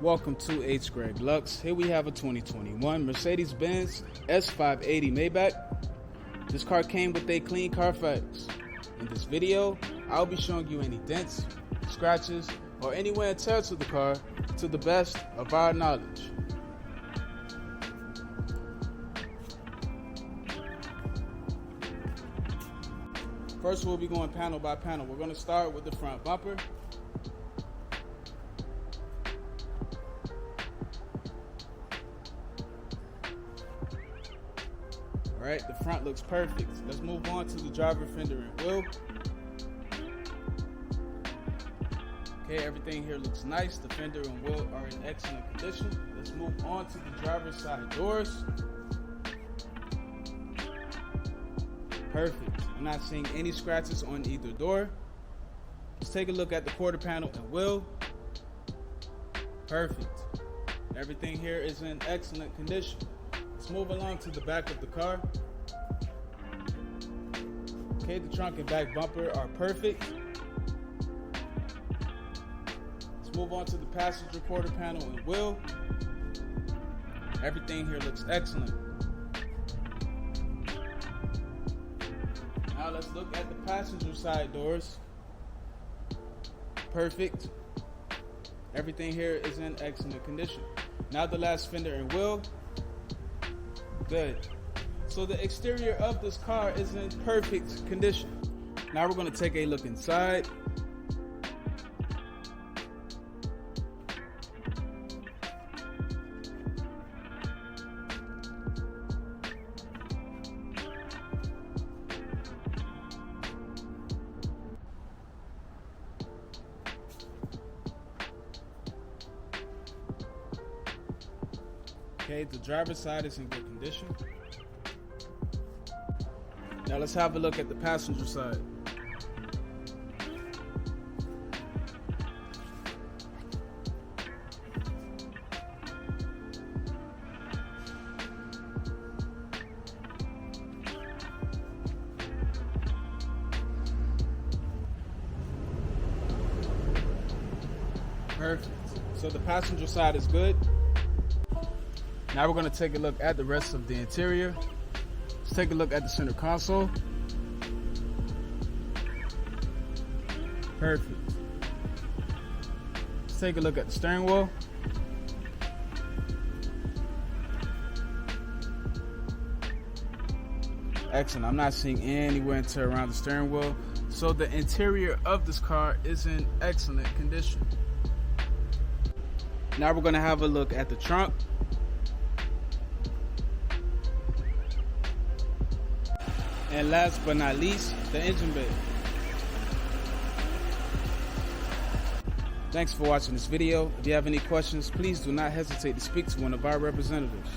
Welcome to Hgreglux. Here we have a 2021 Mercedes-Benz S580 Maybach. This car came with a clean Carfax. In this video, I'll be showing you any dents, scratches, or any wear and tear to the car to the best of our knowledge. First, we'll be going panel by panel. We're going to start with the front bumper. Alright, the front looks perfect. Let's move on to the driver fender and wheel. Okay, everything here looks nice. The fender and wheel are in excellent condition. Let's move on to the driver's side doors. Perfect. I'm not seeing any scratches on either door. Let's take a look at the quarter panel and wheel. Perfect. Everything here is in excellent condition. Let's move along to the back of the car. Okay, the trunk and back bumper are perfect. Let's move on to the passenger quarter panel and wheel. Everything here looks excellent. Now let's look at the passenger side doors. Perfect. Everything here is in excellent condition. Now the last fender and wheel. Good. So the exterior of this car is in perfect condition. Now we're going to take a look inside. Okay, the driver's side is in good condition. Now let's have a look at the passenger side. Perfect. So the passenger side is good. Now we're going to take a look at the rest of the interior. Let's take a look at the center console. Perfect. Let's take a look at the steering wheel. Excellent. I'm not seeing any wear and tear around the steering wheel. So the interior of this car is in excellent condition. Now we're going to have a look at the trunk. And last but not least, the engine bay. Thanks for watching this video. If you have any questions, please do not hesitate to speak to one of our representatives.